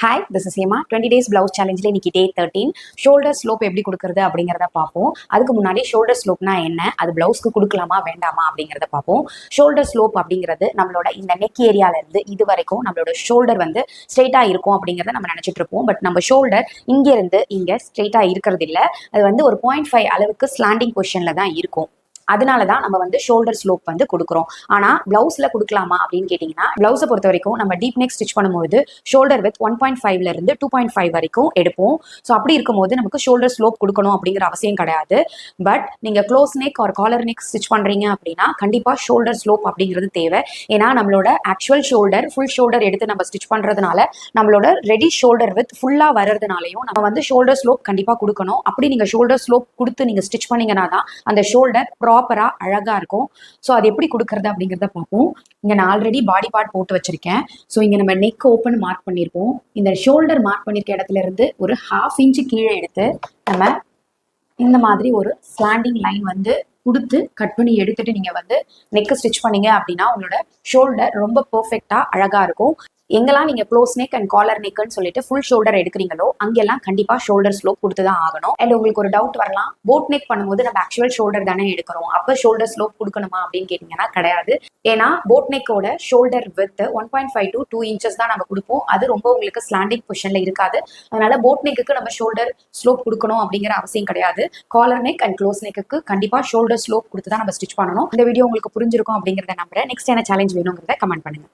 Hi, this is Hema. 20 days blouse சேலஞ்சில் இன்னைக்கு day 13. Shoulder slope எப்படி கொடுக்குறது அப்படிங்கிறத பார்ப்போம். அதுக்கு முன்னாடி ஷோல்டர் ஸ்லோப்னா என்ன, அது பிளவுஸ்க்கு கொடுக்கலாமா வேண்டாமா அப்படிங்கிறத பார்ப்போம். ஷோல்டர் ஸ்லோப் அப்படிங்கிறது நம்மளோட இந்த நெக் ஏரியாவிலேருந்து இது வரைக்கும் நம்மளோட ஷோல்டர் வந்து ஸ்ட்ரெயிட்டாக இருக்கும் அப்படிங்கிறத நம்ம நினச்சிட்டு இருப்போம். பட் நம்ம ஷோல்டர் இங்கேருந்து இங்கே ஸ்ட்ரெயிட்டாக இருக்கிறது இல்லை. அது வந்து ஒரு 0.5 அளவுக்கு ஸ்லாண்டிங் பொசிஷனில் தான் இருக்கும். அதனால தான் நம்ம வந்து ஷோல்டர் ஸ்லோப் வந்து கொடுக்குறோம். ஆனால் பிளவுஸில் கொடுக்கலாமா அப்படின்னு கேட்டிங்கன்னா, பிளவுஸை பொறுத்த வரைக்கும் நம்ம டீப் நெக் ஸ்டிச் பண்ணும்போது ஷோல்டர் வித் 1.5 இருந்து 2.5 வரைக்கும் எடுப்போம். ஸோ அப்படி இருக்கும்போது நமக்கு ஷோல்டர் ஸ்லோப் கொடுக்கணும் அப்படிங்கிற அவசியம் கிடையாது. பட் நீங்கள் க்ளோஸ் நெக் ஒரு காலர் நெக் ஸ்டிச் பண்ணுறீங்க அப்படின்னா கண்டிப்பாக ஷோல்டர் ஸ்லோப் அப்படிங்கிறது தேவை. ஏன்னா நம்மளோட ஆக்சுவல் ஷோல்டர் ஃபுல் ஷோல்டர் எடுத்து நம்ம ஸ்டிச் பண்ணுறதுனால நம்மளோட ரெடி ஷோல்டர் வித் ஃபுல்லாக வர்றதுனாலையும் நம்ம வந்து ஷோல்டர் ஸ்லோப் கண்டிப்பாக கொடுக்கணும். அப்படி நீங்கள் ஷோல்டர் ஸ்லோப் கொடுத்து நீங்கள் ஸ்டிச் பண்ணீங்கன்னா தான் அந்த ஷோல்டர் ப்ராப்பரா அழகா இருக்கும். ஸோ அது எப்படி கொடுக்கறது அப்படிங்கிறத பார்ப்போம். இங்க நான் ஆல்ரெடி பாடி பார்ட் போட்டு வச்சிருக்கேன். ஸோ இங்க நம்ம நெக் ஓப்பன் மார்க் பண்ணியிருப்போம். இந்த ஷோல்டர் மார்க் பண்ணியிருக்க இடத்துல இருந்து ஒரு 1/2 இன்ச்சு கீழே எடுத்து நம்ம இந்த மாதிரி ஒரு ஸ்லாண்டிங் லைன் வந்து கொடுத்து கட் பண்ணி எடுத்துட்டு நீங்க வந்து நெக் ஸ்டிச் பண்ணீங்க அப்படின்னா உங்களோட ஷோல்டர் ரொம்ப பெர்ஃபெக்டா அழகா இருக்கும். எங்கெல்லாம் நீங்க க்ளோஸ் நெக் அண்ட் காலர் நெக்னு சொல்லிட்டு ஃபுல் ஷோல்டர் எடுக்கிறீங்களோ அங்கெல்லாம் கண்டிப்பா ஷோல்டர் ஸ்லோப் கொடுத்து தான் ஆகணும். அண்ட் உங்களுக்கு ஒரு டவுட் வரலாம், போட் நெக் பண்ணும்போது நம்ம ஆக்சுவல் ஷோல்டர் தானே எடுக்கிறோம், அப்ப ஷோல்டர் ஸ்லோப் கொடுக்கணுமா அப்படின்னு கேட்டீங்கன்னா கிடையாது. ஏன்னா போட் நெக்கோட ஷோல்டர் வித் 1.5 to 2 inches தான் நம்ம கொடுப்போம். அது ரொம்ப உங்களுக்கு ஸ்லாண்டிங் பொசிஷன்ல இருக்காது. அதனால போட் நெக்கு நம்ம ஷோல்டர் ஸ்லோப் கொடுக்கணும் அப்படிங்கிற அவசியம் கிடையாது. காலர் நெக் அண்ட் க்ளோஸ் நெக்கு கண்டிப்பா ஷோல்டர் ஸ்லோப் கொடுத்து தான் நம்ம ஸ்டிச் பண்ணணும். இந்த வீடியோ உங்களுக்கு புரிஞ்சிருக்கும் அப்படிங்கிறத நம்புறேன். நெக்ஸ்ட் என்ன சேலஞ்ச் வேணுங்கிறத கமெண்ட் பண்ணுங்க.